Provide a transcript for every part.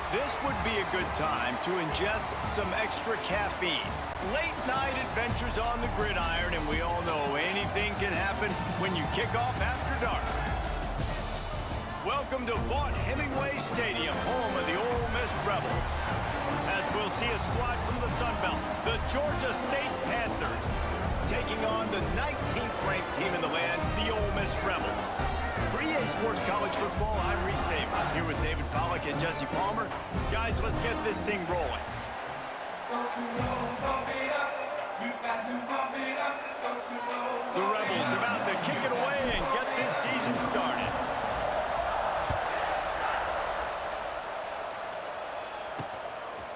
This would be a good time to ingest some extra caffeine. Late night adventures on the gridiron, and we all know anything can happen when you kick off after dark. Welcome to Vaught Hemingway Stadium, home of the Ole Miss Rebels. As we'll see a squad from the Sun Belt, the Georgia State Panthers, taking on the 19th ranked team in the land, the Ole Miss Rebels. For EA Sports College Football, I'm Reese Davis, here with David Pollack and Jesse Palmer. Guys, let's get this thing rolling. The Rebels about to kick it away and get this season started.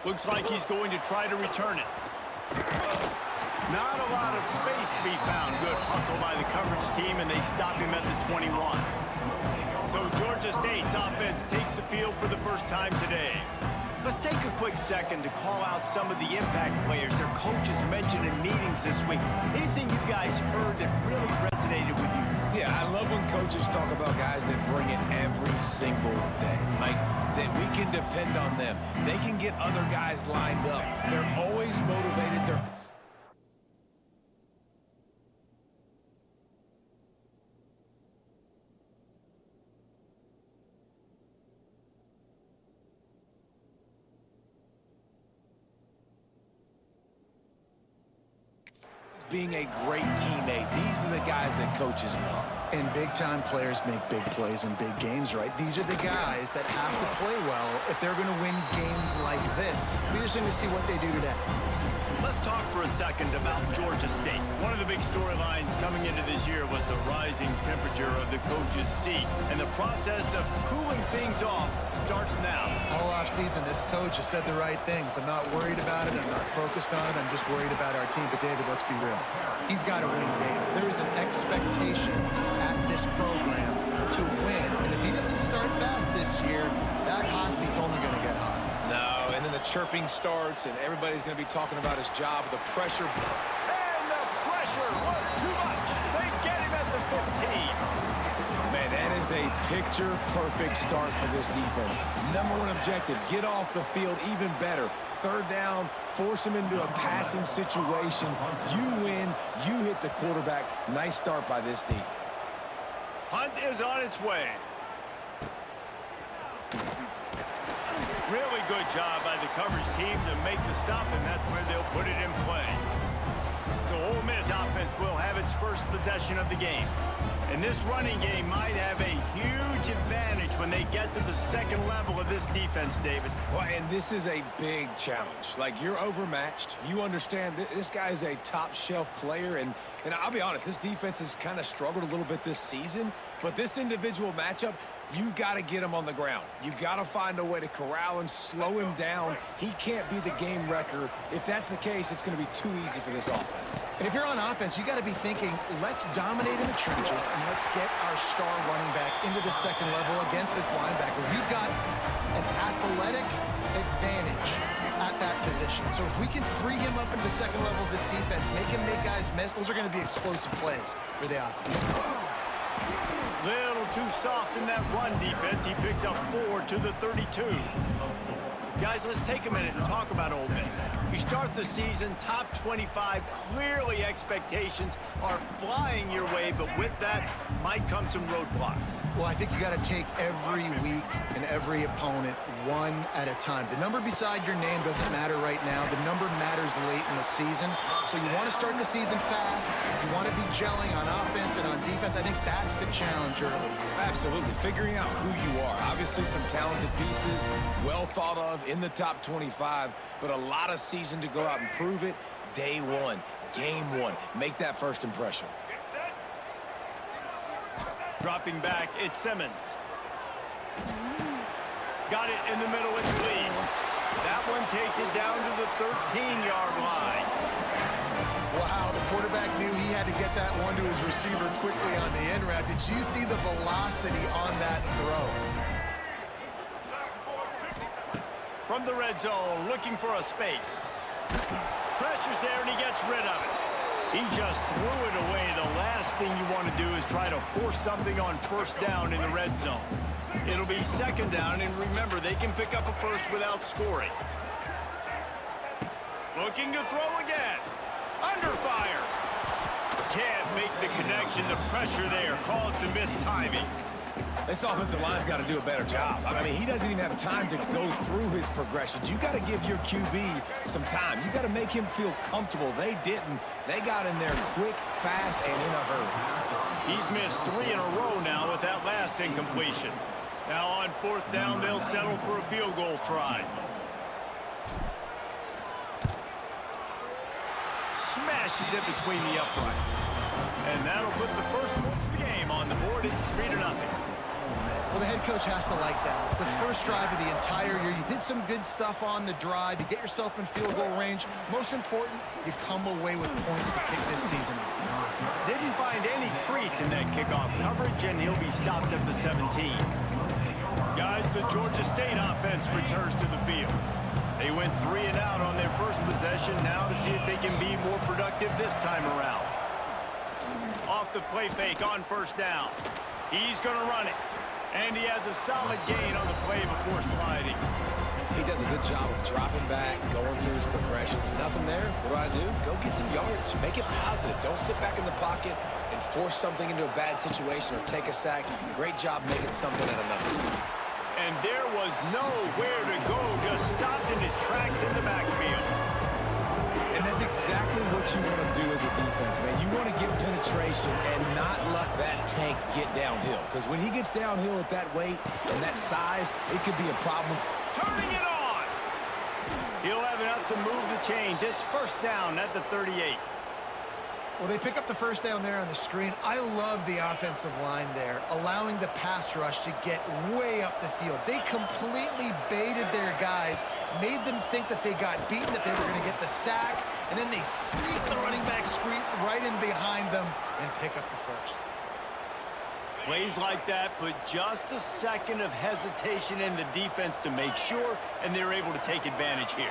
Looks like he's going to try to return it. Not a lot of space to be found. Good hustle by the coverage team, and they stop him at the 21. So Georgia State's offense takes the field for the first time today. Let's take a quick second to call out some of the impact players their coaches mentioned in meetings this week. Anything you guys heard that really resonated with you? Yeah, I love when coaches talk about guys that bring it every single day. Like, that we can depend on them. They can get other guys lined up. They're always motivated. They're being a great teammate. These are the guys that coaches love. And big-time players make big plays in big games, right? These are the guys that have to play well if they're going to win games like this. We're just going to see what they do today. Let's talk for a second about Georgia State. One of the big storylines coming into this year was the rising temperature of the coach's seat. And the process of cooling things off starts now. All offseason, this coach has said the right things. I'm not worried about it. I'm not focused on it. I'm just worried about our team. But, David, let's be real. He's got to win games. There is an expectation at this program to win. And if he doesn't start fast this year, that hot seat's only going to get hot. No, and then the chirping starts, and everybody's going to be talking about his job. The pressure. And the pressure was too much. They get him at the 15. Man, that is a picture-perfect start for this defense. Number one objective, get off the field even better. Third down, force him into a passing situation. You win, you hit the quarterback. Nice start by this team. Hunt is on its way. Really good job by the coverage team to make the stop, and that's where they'll put it in play. So Ole Miss offense will have its first possession of the game. And this running game might have a huge advantage when they get to the second level of this defense, David. Well, and this is a big challenge. Like, you're overmatched. You understand this guy is a top-shelf player, and I'll be honest, this defense has kind of struggled a little bit this season, but this individual matchup, you got to get him on the ground. You got to find a way to corral him, slow him down. He can't be the game wrecker. If that's the case, it's going to be too easy for this offense. And if you're on offense, you got to be thinking, let's dominate in the trenches and let's get our star running back into the second level against this linebacker. We've got an athletic advantage at that position. So if we can free him up into the second level of this defense, make him make guys miss, those are going to be explosive plays for the offense. Little too soft in that run defense. He picks up 4 to the 32. Guys, let's take a minute and talk about Ole Miss. You start the season top 25. Clearly expectations are flying your way, but with that might come some roadblocks. Well, I think you got to take every week and every opponent one at a time. The number beside your name doesn't matter right now. The number matters late in the season. So you want to start the season fast. You want to be gelling on offense and on defense. I think that's the challenge early. Absolutely. Figuring out who you are. Obviously some talented pieces, well thought of in the top 25, but a lot of season to go out and prove it. Day one, game one. Make that first impression. Dropping back, it's Simmons. Got it in the middle, it's Lee. That one takes it down to the 13-yard line. Wow, the quarterback knew he had to get that one to his receiver quickly on the end route. Did you see the velocity on that throw? From the red zone, looking for a space. Pressure's there, and he gets rid of it. He just threw it away. The last thing you want to do is try to force something on first down in the red zone. It'll be second down, and remember, they can pick up a first without scoring. Looking to throw again. Under fire. Can't make the connection. The pressure there caused the missed timing. This offensive line's got to do a better job. I mean, he doesn't even have time to go through his progressions. You got to give your QB some time. You got to make him feel comfortable. They didn't. They got in there quick, fast, and in a hurry. He's missed 3 in a row now with that last incompletion. Now on fourth down, they'll settle for a field goal try. Smashes it between the uprights. And that'll put the first points of the game on the board. It's 3-0. Well, the head coach has to like that. It's the first drive of the entire year. You did some good stuff on the drive. You get yourself in field goal range. Most important, you come away with points to kick this season off. Didn't find any crease in that kickoff coverage, and he'll be stopped at the 17. Guys, the Georgia State offense returns to the field. They went 3 and out on their first possession. Now to see if they can be more productive this time around. Off the play fake on first down. He's going to run it. And he has a solid gain on the play before sliding. He does a good job of dropping back, going through his progressions. Nothing there. What do? Go get some yardage. Make it positive. Don't sit back in the pocket and force something into a bad situation or take a sack. Great job making something out of nothing. And there was nowhere to go. Just stopped in his tracks in the backfield. And that's exactly what you want to do as a defense, man. You want to get penetration and not let that tank get downhill. Because when he gets downhill at that weight and that size, it could be a problem. Turning it on. He'll have enough to move the chains. It's first down at the 38. Well, they pick up the first down there on the screen. I love the offensive line there, allowing the pass rush to get way up the field. They completely baited their guys, made them think that they got beaten, that they were going to get the sack, and then they sneak the running back screen right in behind them and pick up the first. Plays like that put just a second of hesitation in the defense to make sure, and they're able to take advantage here.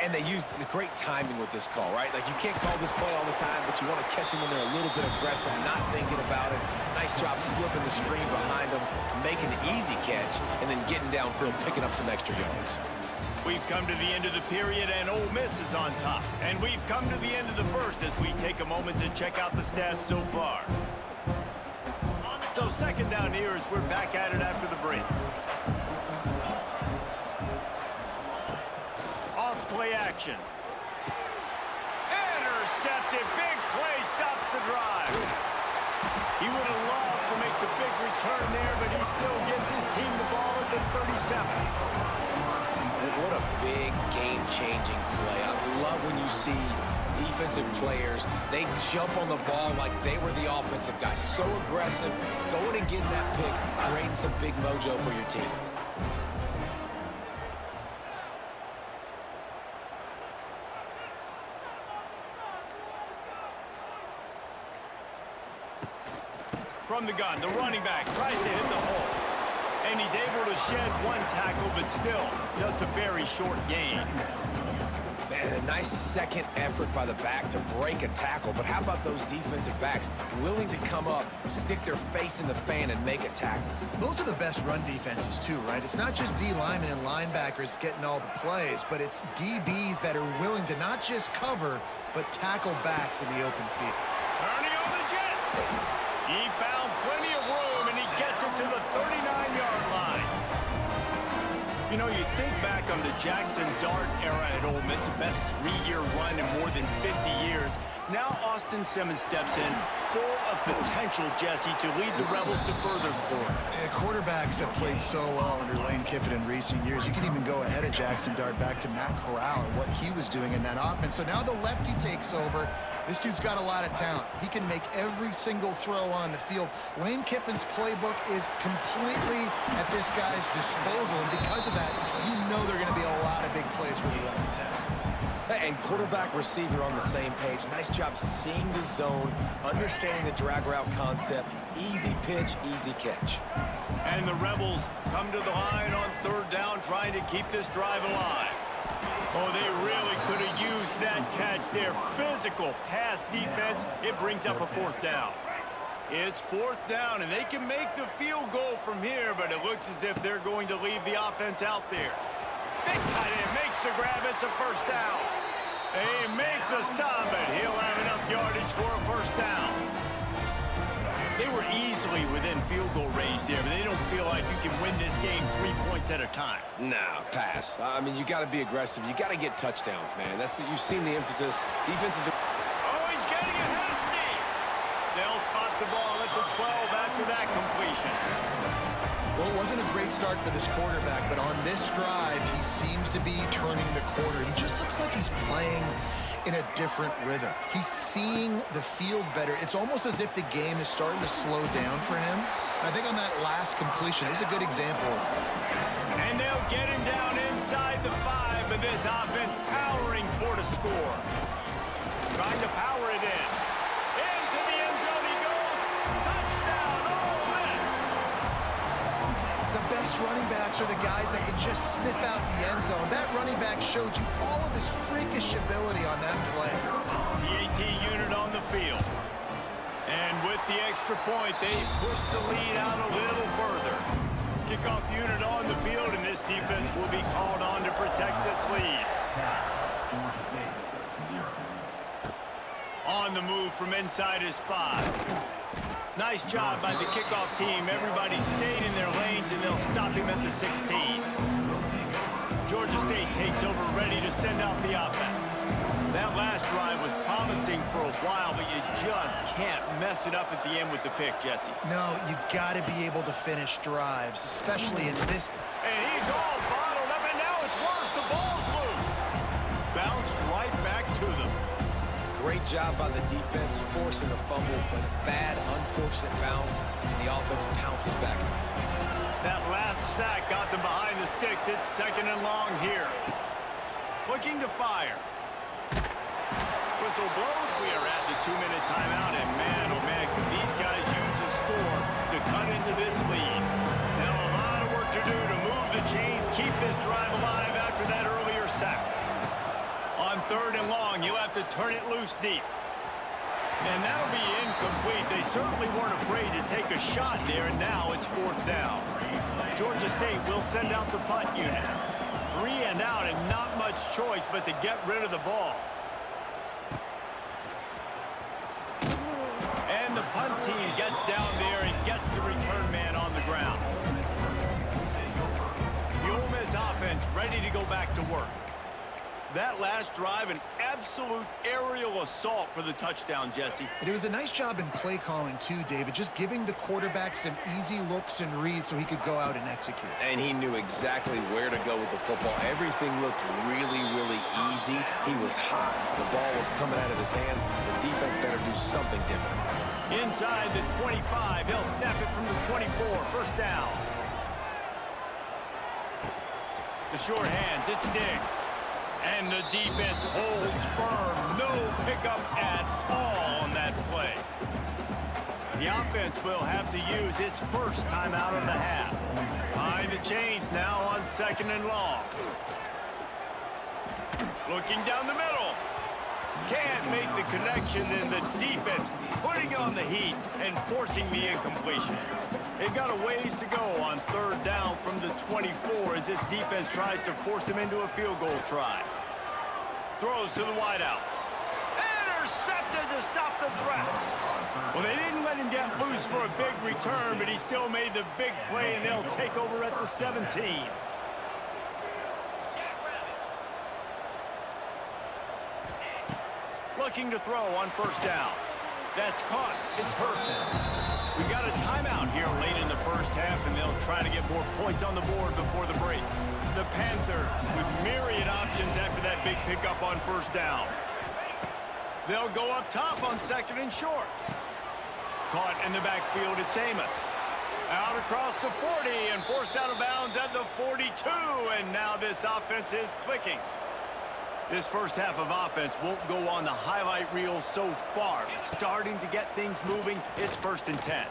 And they use the great timing with this call, right? Like, you can't call this play all the time, but you want to catch them when they're a little bit aggressive, not thinking about it. Nice job slipping the screen behind them, making the easy catch, and then getting downfield, picking up some extra yards. We've come to the end of the period, and Ole Miss is on top. And we've come to the end of the first as we take a moment to check out the stats so far. So second down here as we're back at it after the break. Off-play action. Intercepted. Big play stops the drive. He would have loved to make the big return there, but he still gives his team the ball at the 37. What a big game-changing play. I love when you see defensive players, they jump on the ball like they were the offensive guys. So aggressive, going and getting that pick, creating some big mojo for your team. From the gun, the running back tries to hit the hole. And he's able to shed one tackle, but still just a very short gain. Man, a nice second effort by the back to break a tackle. But how about those defensive backs willing to come up, stick their face in the fan, and make a tackle? Those are the best run defenses, too, right? It's not just D linemen and linebackers getting all the plays, but it's DBs that are willing to not just cover, but tackle backs in the open field. Turning on the Jets. He found plenty of room, and he gets it to the 39-yard line. You know, you think back on the Jackson Dart era at Ole Miss, the best 3-year run in more than 50 years. Now Austin Simmons steps in, full of potential, Jesse, to lead the Rebels to further glory. Quarterbacks have played so well under Lane Kiffin in recent years. You can even go ahead of Jackson Dart back to Matt Corral and what he was doing in that offense. So now the lefty takes over. This dude's got a lot of talent. He can make every single throw on the field. Lane Kiffin's playbook is completely at this guy's disposal, and because of that, you know there are going to be a lot of big plays for the Rebels. And quarterback receiver on the same page. Nice job seeing the zone, understanding the drag route concept. Easy pitch, easy catch. And the Rebels come to the line on third down, trying to keep this drive alive. Oh, they really could have used that catch there. Physical pass defense. It brings up a fourth down. It's 4th down, and they can make the field goal from here, but it looks as if they're going to leave the offense out there. Big tight end makes the grab. It's a 1st down. They make the stop, but he'll have enough yardage for a 1st down. They were easily within field goal range there, but they don't feel like you can win this game 3 points at a time. Nah, pass. I mean, you got to be aggressive. You got to get touchdowns, man. You've seen the emphasis. Defenses are... Oh, he's getting it hasty. They'll spot the ball at the 12 after that completion. Well, it wasn't a great start for this quarterback, but on this drive, he seems to be turning the corner. He just looks like he's playing in a different rhythm. He's seeing the field better. It's almost as if the game is starting to slow down for him. And I think on that last completion, it was a good example. And they'll get him down inside the 5, but this offense powering toward a score. Trying to power it in. Into the end zone he goes. Touchdown, Ole Miss. The best running backs are the guys that can just sniff out the end zone. That running back showed you all of his freakish ability on that play. The AT unit on the field. And with the extra point, they push the lead out a little further. Kickoff unit on the field, and this defense will be called on to protect this lead. On the move from inside his 5. Nice job by the kickoff team. Everybody stayed in their lanes, and they'll stop him at the 16. Georgia State takes over, ready to send out the offense. That last drive was promising for a while, but you just can't mess it up at the end with the pick, Jesse. No, you got to be able to finish drives, especially in this. And he's all bottled up, and now it's worse. The ball's loose. Bounced right back to them. Great job by the defense, forcing the fumble, but a bad, unfortunate bounce, and the offense pounces back. That last sack got them behind the sticks. It's 2nd and long here. Looking to fire. Whistle blows. We are at the 2-minute timeout, and man, oh man, could these guys use a score to cut into this lead. Now a lot of work to do to move the chains, keep this drive alive after that earlier sack. On 3rd and long, you'll have to turn it loose deep. And that'll be incomplete. They certainly weren't afraid to take a shot there, and now it's 4th down. Georgia State will send out the punt unit. 3 and out, and not much choice but to get rid of the ball. And the punt team gets down there and gets the return man on the ground. The Ole Miss offense ready to go back to work. That last drive, an absolute aerial assault for the touchdown, Jesse. And it was a nice job in play calling, too, David, just giving the quarterback some easy looks and reads so he could go out and execute. And he knew exactly where to go with the football. Everything looked really, really easy. He was hot. The ball was coming out of his hands. The defense better do something different. Inside the 25, he'll snap it from the 24, 1st down. The short hands, it's Diggs. And the defense holds firm. No pickup at all on that play. The offense will have to use its first timeout of the half. Behind the chains now on 2nd and long. Looking down the middle. Can't make the connection, and the defense putting on the heat and forcing the incompletion. They've got a ways to go on 3rd down from the 24 as this defense tries to force him into a field goal try. Throws to the wideout. Intercepted to stop the threat. Well, they didn't let him get loose for a big return, but he still made the big play, and they'll take over at the 17. Looking to throw on 1st down. That's caught. It's Hurst. We got a timeout here late in the 1st half, and they'll try to get more points on the board before the break. The Panthers with myriad options after that big pickup on 1st down. They'll go up top on 2nd and short. Caught in the backfield, it's Amos. Out across the 40 and forced out of bounds at the 42, and now this offense is clicking. This 1st half of offense won't go on the highlight reel so far. It's starting to get things moving. It's 1st and 10.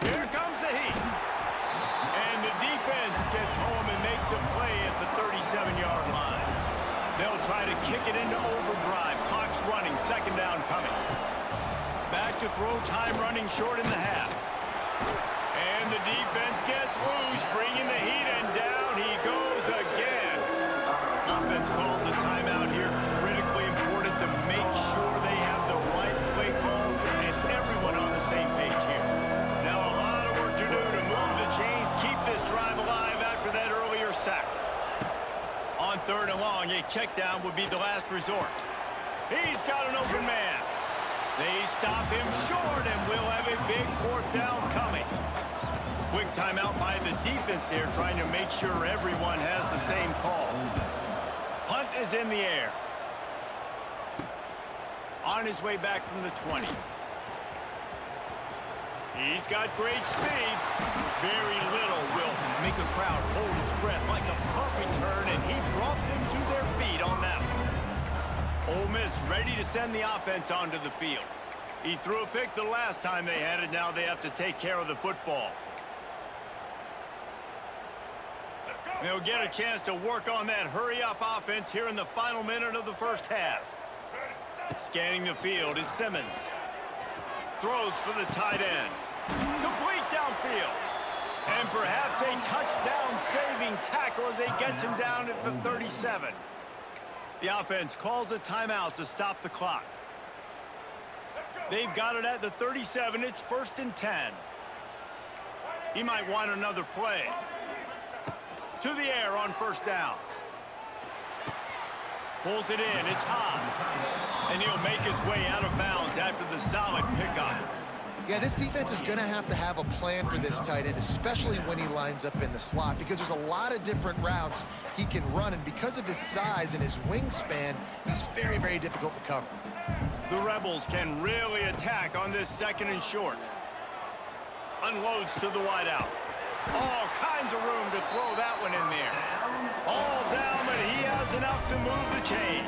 Here comes the heat. And the defense gets home and makes a play at the 37-yard line. They'll try to kick it into overdrive. Clock's running. 2nd down coming. back to throw, time running short in the half. And the defense gets loose, bringing the heat, and down he goes again. Offense calls a timeout here. Critically important to make sure they have the right play call and everyone on the same page here. Now a lot of work to do to move the chains, keep this drive alive after that earlier sack. On 3rd and long, a check down would be the last resort. He's got an open man. They stop him short, and we'll have a big 4th down coming. Quick timeout by the defense there, trying to make sure everyone has the same call. Punt is in the air. On his way back from the 20. He's got great speed. Very little will make a crowd hold its breath like a punt return, and he brought them to their feet on that one. Ole Miss ready to send the offense onto the field. He threw a pick the last time they had it. Now they have to take care of the football. They'll get a chance to work on that hurry-up offense here in the final minute of the first half. Scanning the field is Simmons. Throws for the tight end. Complete downfield. And perhaps a touchdown-saving tackle as they gets him down at the 37. The offense calls a timeout to stop the clock. They've got it at the 37. It's 1st and 10. He might want another play. To the air on 1st down. Pulls it in. It's Haas. And he'll make his way out of bounds after the solid pickup. Yeah, this defense is going to have a plan for this tight end, especially when he lines up in the slot, because there's a lot of different routes he can run, and because of his size and his wingspan, he's very, very difficult to cover. The Rebels can really attack on this 2nd and short. Unloads to the wideout. All kinds of room to throw that one in there. All down, but he has enough to move the chains.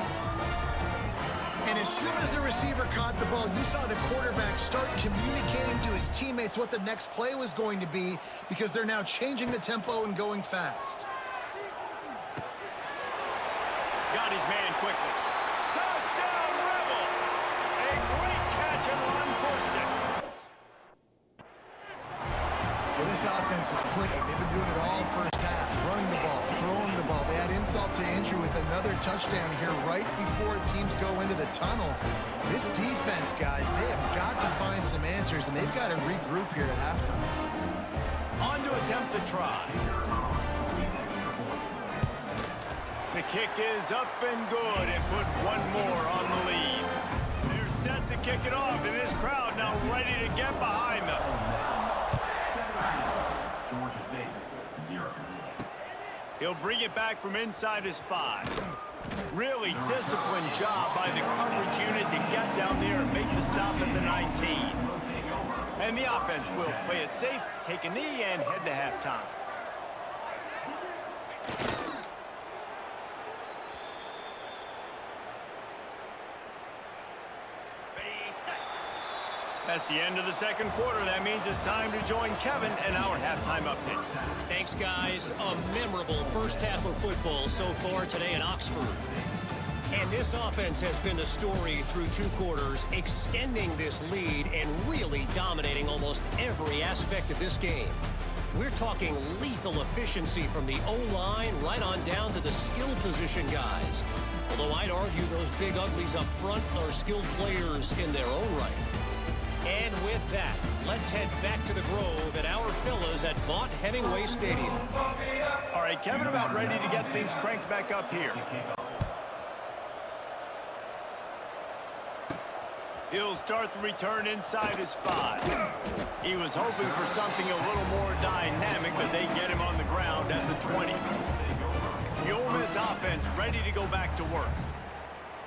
And as soon as the receiver caught the ball, you saw the quarterback start communicating to his teammates what the next play was going to be, because they're now changing the tempo and going fast. Got his man quickly. Touchdown, Rebels! A great catch and run for 6. Well, this offense is clicking. They've been doing it all first half, running the ball, throwing the ball. They had insult to injury with another touchdown here right before teams go into the tunnel. This defense, guys, they have got to find some answers, and they've got to regroup here at halftime. On to attempt to try. The kick is up and good, and put one more on the lead. They're set to kick it off, and this crowd now ready to get behind them. Georgia State, 0. He'll bring it back from inside his 5. Really disciplined job by the coverage unit to get down there and make the stop at the 19. And the offense will play it safe, take a knee, and head to halftime. That's the end of the 2nd quarter. That means it's time to join Kevin and our halftime update. Thanks, guys. A memorable first half of football so far today in Oxford. And this offense has been the story through 2 quarters, extending this lead and really dominating almost every aspect of this game. We're talking lethal efficiency from the O-line right on down to the skill position guys. Although I'd argue those big uglies up front are skilled players in their own right. And with that, let's head back to the Grove at our fellas at Vaught Hemingway Stadium. All right, Kevin, about ready to get things cranked back up here. He'll start the return inside his 5. He was hoping for something a little more dynamic, but they get him on the ground at the 20. The Ole Miss offense ready to go back to work.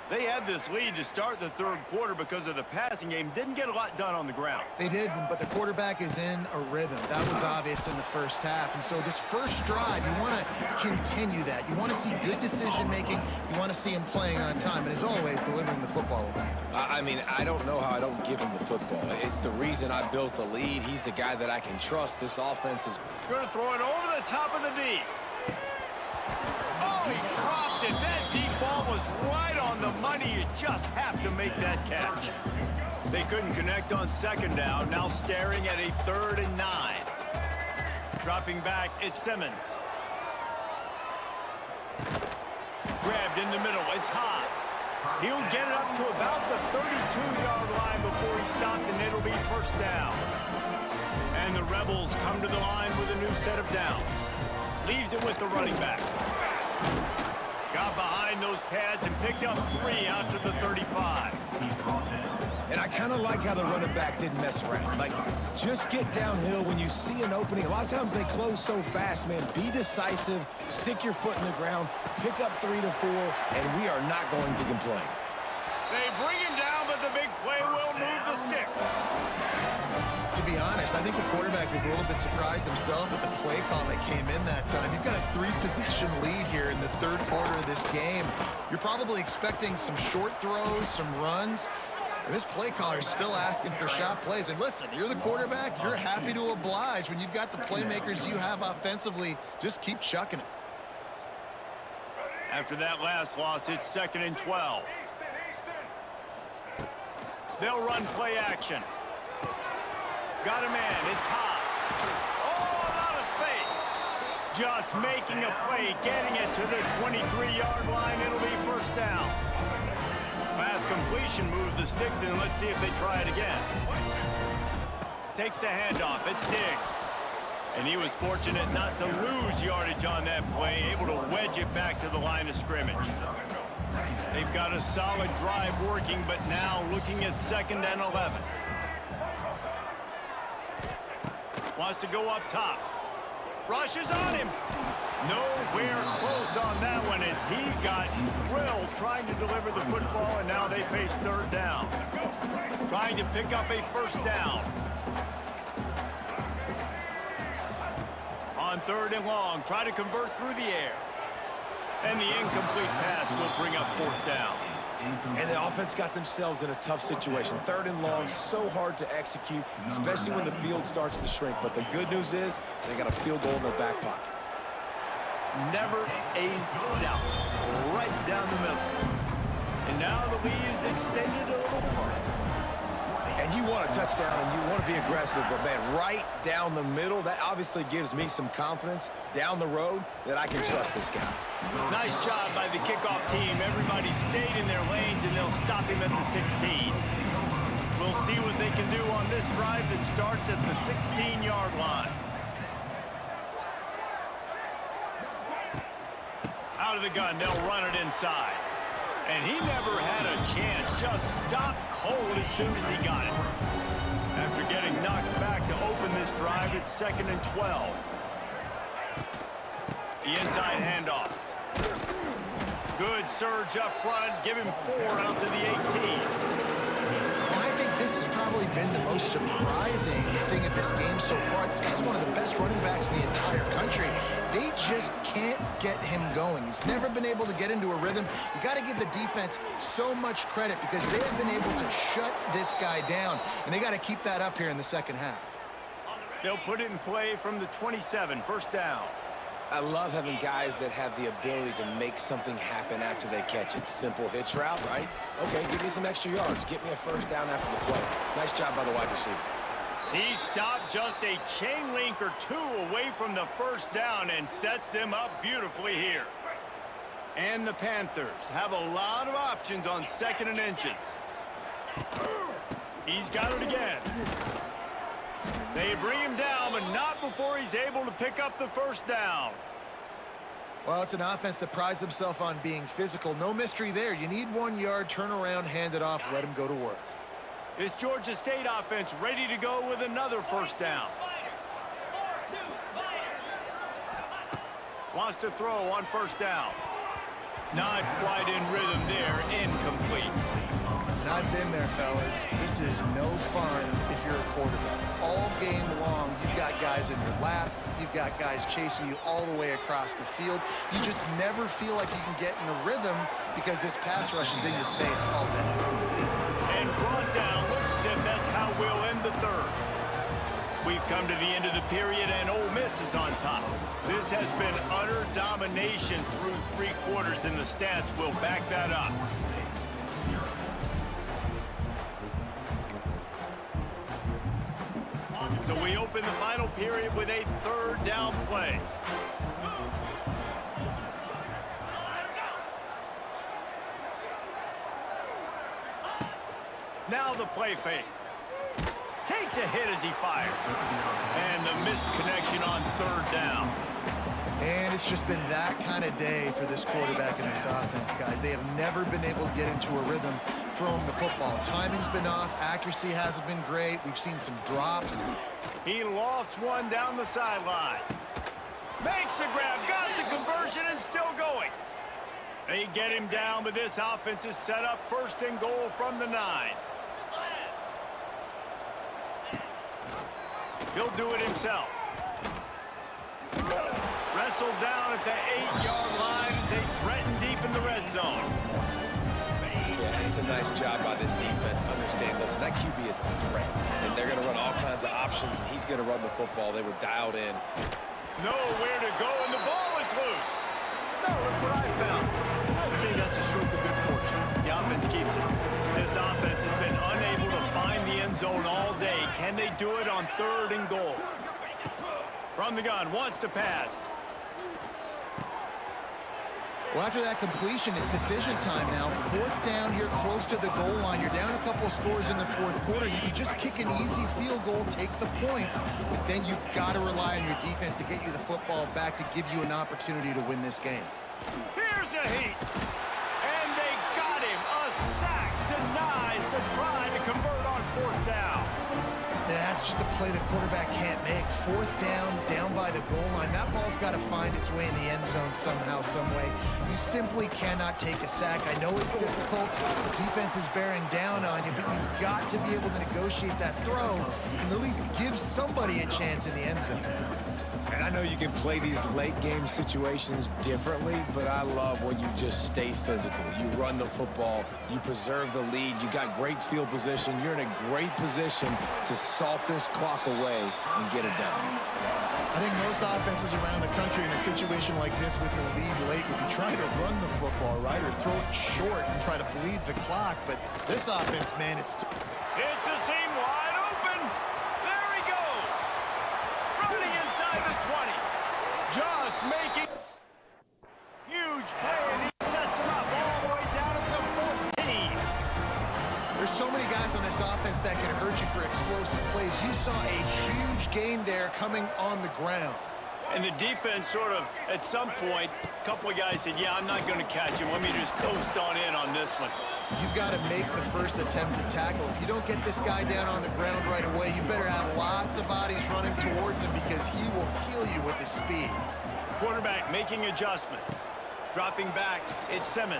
They had this lead to start the 3rd quarter because of the passing game. Didn't get a lot done on the ground. They did, but the quarterback is in a rhythm. That was obvious in the first half. And so this first drive, you want to continue that. You want to see good decision-making. You want to see him playing on time. And as always, delivering the football. I mean, I don't know how I don't give him the football. It's the reason I built the lead. He's the guy that I can trust. This offense is going to throw it over the top of the D. Oh, he dropped dropped it. That deep ball was right on the money. You just have to make that catch. They couldn't connect on second down. Now staring at a 3rd and 9. Dropping back, it's Simmons. Grabbed in the middle, it's Haas. He'll get it up to about the 32-yard line before he stopped, and it'll be first down. And the Rebels come to the line with a new set of downs. Leaves it with the running back. Got behind those pads and picked up 3 out to the 35. And I kind of like how the running back didn't mess around. Like, just get downhill when you see an opening. A lot of times they close so fast, man. Be decisive, stick your foot in the ground, pick up 3 to 4, and we are not going to complain. They bring him down, but the big play will move the sticks. To be honest, I think the quarterback was a little bit surprised himself with the play call that came in that time. You've got a 3-possession lead here in the 3rd quarter of this game. You're probably expecting some short throws, some runs. And this play caller is still asking for shot plays. And listen, you're the quarterback. You're happy to oblige when you've got the playmakers you have offensively. Just keep chucking it. After that last loss, it's 2nd and 12. They'll run play action. Got a man. It's Haas. Oh, a lot of space. Just making a play, getting it to the 23-yard line. It'll be first down. Last completion moved the sticks, and let's see if they try it again. Takes the handoff. It's Diggs. And he was fortunate not to lose yardage on that play, able to wedge it back to the line of scrimmage. They've got a solid drive working, but now looking at 2nd and 11. Wants to go up top. Rushes on him. Nowhere close on that one as he got drilled trying to deliver the football, and now they face 3rd down. Trying to pick up a first down. On 3rd and long, try to convert through the air. And the incomplete pass will bring up 4th down. And the offense got themselves in a tough situation. 3rd and long, so hard to execute, especially when the field starts to shrink. But the good news is they got a field goal in their back pocket. Never a doubt. Right down the middle. And now the lead is extended a little further. And you want a touchdown and you want to be aggressive, but man, right down the middle, that obviously gives me some confidence down the road that I can trust this guy. Nice job by the kickoff team. Everybody stayed in their lanes, and they'll stop him at the 16. We'll see what they can do on this drive that starts at the 16-yard line. Out of the gun, they'll run it inside. And he never had a chance, just stopped cold as soon as he got it. After getting knocked back to open this drive, it's 2nd and 12. The inside handoff. Good surge up front, give him 4 out to the 18. And I think this has probably been the most surprising thing of this game so far. This guy's one of the best running backs in the entire country. They just can't get him going. He's never been able to get into a rhythm. You got to give the defense so much credit because they have been able to shut this guy down, and they got to keep that up here in the 2nd half. They'll put it in play from the 27, first down. I love having guys that have the ability to make something happen after they catch it. Simple hitch route, right? Okay, give me some extra yards. Get me a first down after the play. Nice job by the wide receiver. He stopped just a chain link or 2 away from the first down and sets them up beautifully here. And the Panthers have a lot of options on 2nd and inches. He's got it again. They bring him down, but not before he's able to pick up the first down. Well, it's an offense that prides themselves on being physical. No mystery there. You need 1 yard, turn around, hand it off, let him go to work. This Georgia State offense ready to go with another first down. Wants to throw on first down. Not quite in rhythm there, incomplete. And I've been there, fellas. This is no fun if you're a quarterback. All game long, you've got guys in your lap. You've got guys chasing you all the way across the field. You just never feel like you can get in a rhythm because this pass rush is in your face all day. And brought down. Looks as if that's how we'll end the 3rd. We've come to the end of the period, and Ole Miss is on top. This has been utter domination through 3 quarters, and the stats will back that up. So we open the final period with a 3rd down play. Now the play fake. Takes a hit as he fires. And the missed connection on 3rd down. And it's just been that kind of day for this quarterback and this offense, guys. They have never been able to get into a rhythm throwing the football. Timing's been off. Accuracy hasn't been great. We've seen some drops. He lofts one down the sideline. Makes the grab. Got the conversion and still going. They get him down, but this offense is set up 1st and goal from the 9. He'll do it himself. Wrestled down at the 8-yard line as they threaten deep in the red zone. Yeah, it's a nice job by this defense. Understand, listen, that QB is a threat, and they're going to run all kinds of options, and he's going to run the football. They were dialed in. Nowhere to go, and the ball is loose. Now look what I found. I'd say that's a stroke of good fortune. The offense keeps it. This offense has been unable to find the end zone all day. Can they do it on 3rd and goal? From the gun, wants to pass. Well, after that completion, it's decision time now. 4th down here close to the goal line. You're down a couple of scores in the 4th quarter. You can just kick an easy field goal, take the points, but then you've got to rely on your defense to get you the football back to give you an opportunity to win this game. Here's a heat. And they got him. A sack denies the try to convert on 4th down. That's just a play the quarterback can't make. 4th down, down by the goal line. That ball's got to find its way in the end zone somehow, some way. You simply cannot take a sack. I know it's difficult. The defense is bearing down on you, but you've got to be able to negotiate that throw and at least give somebody a chance in the end zone. And I know you can play these late-game situations differently, but I love when you just stay physical. You run the football, you preserve the lead, you got great field position, you're in a great position to salt this clock away and get it done. I think most offenses around the country in a situation like this with the lead late would be trying to run the football, right, or throw it short and try to bleed the clock. But this offense, man, it's a seam wide open. There he goes. Running inside the 20. Just making huge play, and he sets him up all the way down at the 14. There's so many guys on this offense that can hurt you for explosive plays. You saw a huge gain there coming on the ground. And the defense sort of, at some point, a couple of guys said, yeah, I'm not going to catch him. Let me just coast on in on this one. You've got to make the first attempt to tackle. If you don't get this guy down on the ground right away, you better have lots of bodies running towards him because he will kill you with his speed. Quarterback making adjustments. Dropping back, it's Simmons.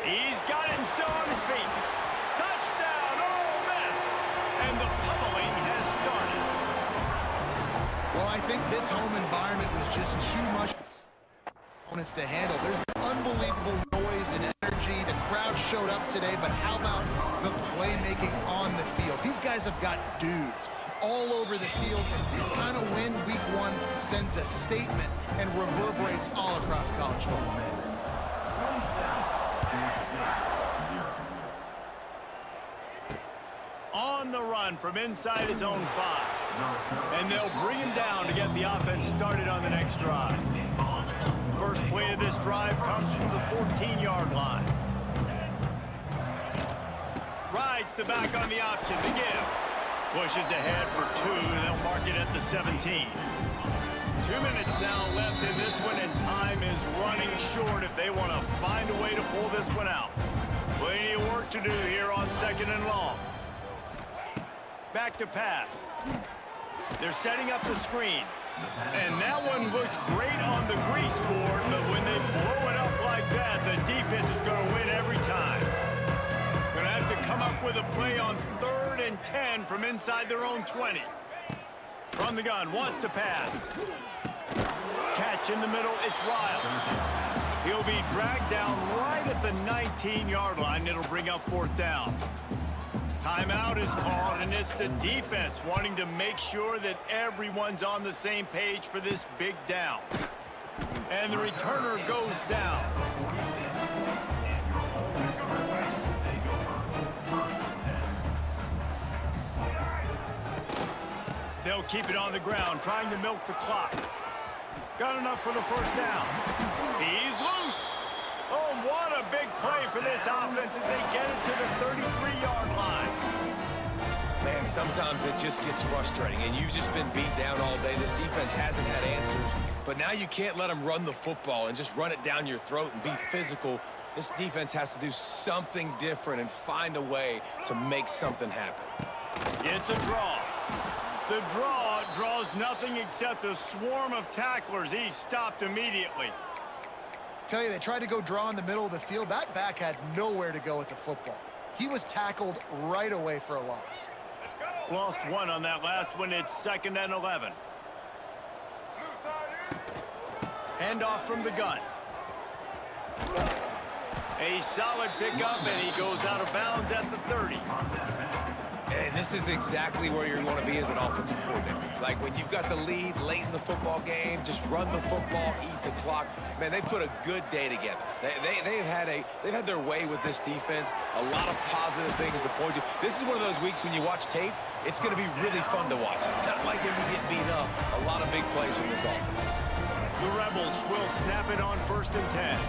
He's got him still on his feet. Touchdown, Ole Miss! And the pummeling has started. Well, I think this home environment was just too much opponents to handle. There's unbelievable noise and energy. The crowd showed up today, but how about the playmaking on the field? These guys have got dudes all over the field, and this kind of win week 1 sends a statement and reverberates all across college football. On the run from inside his own 5. And they'll bring him down to get the offense started on the next drive. First play of this drive comes from the 14-yard line. Rides the back on the option to give. Pushes ahead for 2, and they'll mark it at the 17. 2 minutes now left in this one, and time is running short if they want to find a way to pull this one out. Plenty of work to do here on 2nd and long. Back to pass. They're setting up the screen. And that one looked great on the grease board, but when they blow it up like that, the defense is going to win every time. Going to have to come up with a play on 3rd and 10 from inside their own 20. From the gun, wants to pass. Catch in the middle, it's Riles. He'll be dragged down right at the 19-yard line. It'll bring up 4th down. Timeout is called, and it's the defense wanting to make sure that everyone's on the same page for this big down. And the returner goes down. They'll keep it on the ground, trying to milk the clock. Got enough for the first down. He's loose. Oh, what a big play for this offense as they get it to the 33-yard line. Man, sometimes it just gets frustrating, and you've just been beat down all day. This defense hasn't had answers, but now you can't let them run the football and just run it down your throat and be physical. This defense has to do something different and find a way to make something happen. It's a draw. The draw draws nothing except a swarm of tacklers. He's stopped immediately. Tell you, they tried to go draw in the middle of the field. That back had nowhere to go with the football. He was tackled right away for a loss. Lost one on that last one. It's 2nd and 11. Handoff from the gun. A solid pickup, and he goes out of bounds at the 30. And this is exactly where you want to be as an offensive coordinator. Like when you've got the lead late in the football game, just run the football, eat the clock. Man, they've put a good day together. They've had their way with this defense. A lot of positive things to point to. This is one of those weeks when you watch tape, it's going to be really fun to watch. Not like when you get beat up. A lot of big plays from this offense. The Rebels will snap it on 1st and 10.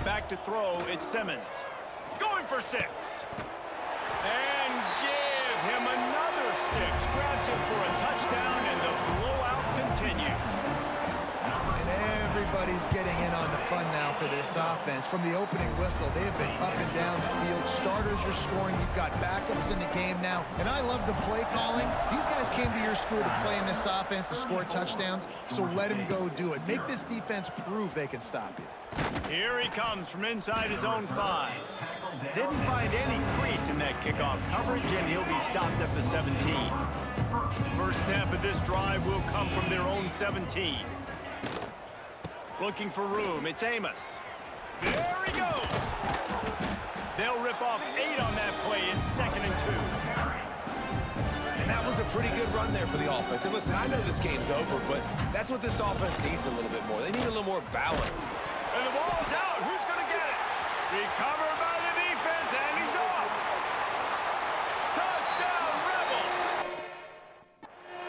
Back to throw, it's Simmons. Going for 6. And give him another 6. Grabs him for a touchdown, and the blowout continues. And everybody's getting in on the fun now for this offense. From the opening whistle, they have been up and down the field. Starters are scoring. You've got backups in the game now. And I love the play calling. These guys came to your school to play in this offense to score touchdowns, so let them go do it. Make this defense prove they can stop you. Here he comes from inside his own 5. Didn't find any crease in that kickoff coverage, and he'll be stopped at the 17. First snap of this drive will come from their own 17. Looking for room, it's Amos. There he goes. They'll rip off 8 on that play. It's 2nd and 2. And that was a pretty good run there for the offense. And listen, I know this game's over, but that's what this offense needs a little bit more. They need a little more balance. And the ball's out. Who's going to get it? Recovered by the defense, and he's off. Touchdown, Rebels.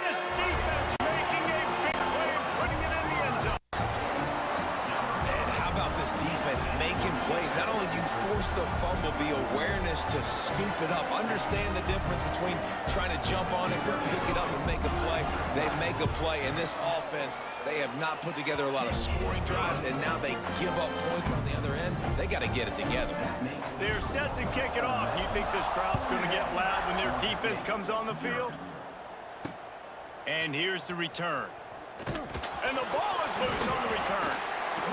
This defense making a big play and putting it in the end zone. And how about this defense making plays? Not only do you force the fumble, the awareness to scoop it up. Understand the difference between trying to jump on it or pick it up and make a play. They make a play. In this offense, they have not put together a lot of scoring drives, and now they give up points on the other end. They got to get it together. They're set to kick it off. You think this crowd's going to get loud when their defense comes on the field? And here's the return. And the ball is loose on the return.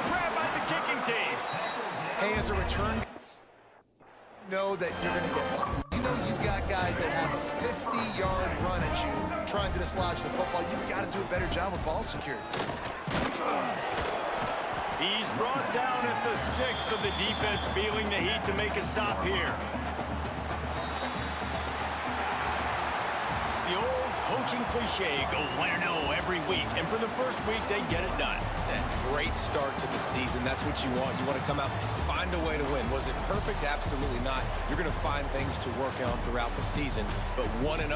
Grabbed by the kicking team. Hey, as a return, know that you're going to get one. You know you've got guys that have a 50-yard run at you trying to dislodge the football. You've got to do a better job with ball security. He's brought down at the 6th of the defense, feeling the heat to make a stop here. The old coaching cliche, go win or no every week. And for the first week, they get it done. Great start to the season. That's what you want. You want to come out, find a way to win. Was it perfect? Absolutely not. You're going to find things to work on throughout the season. But 1-0,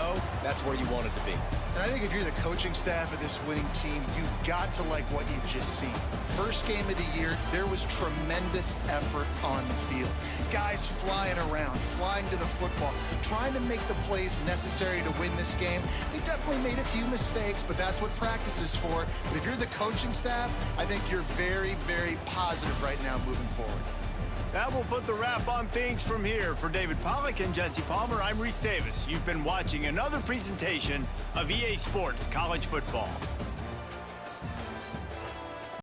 that's where you want it to be. And I think if you're the coaching staff of this winning team, you've got to like what you've just seen. First game of the year, there was tremendous effort on the field. Guys flying around, flying to the football, trying to make the plays necessary to win this game. They definitely made a few mistakes, but that's what practice is for. But if you're the coaching staff, I think you're very, very positive right now moving forward. That will put the wrap on things from here. For David Pollack and Jesse Palmer, I'm Reese Davis. You've been watching another presentation of EA Sports College Football.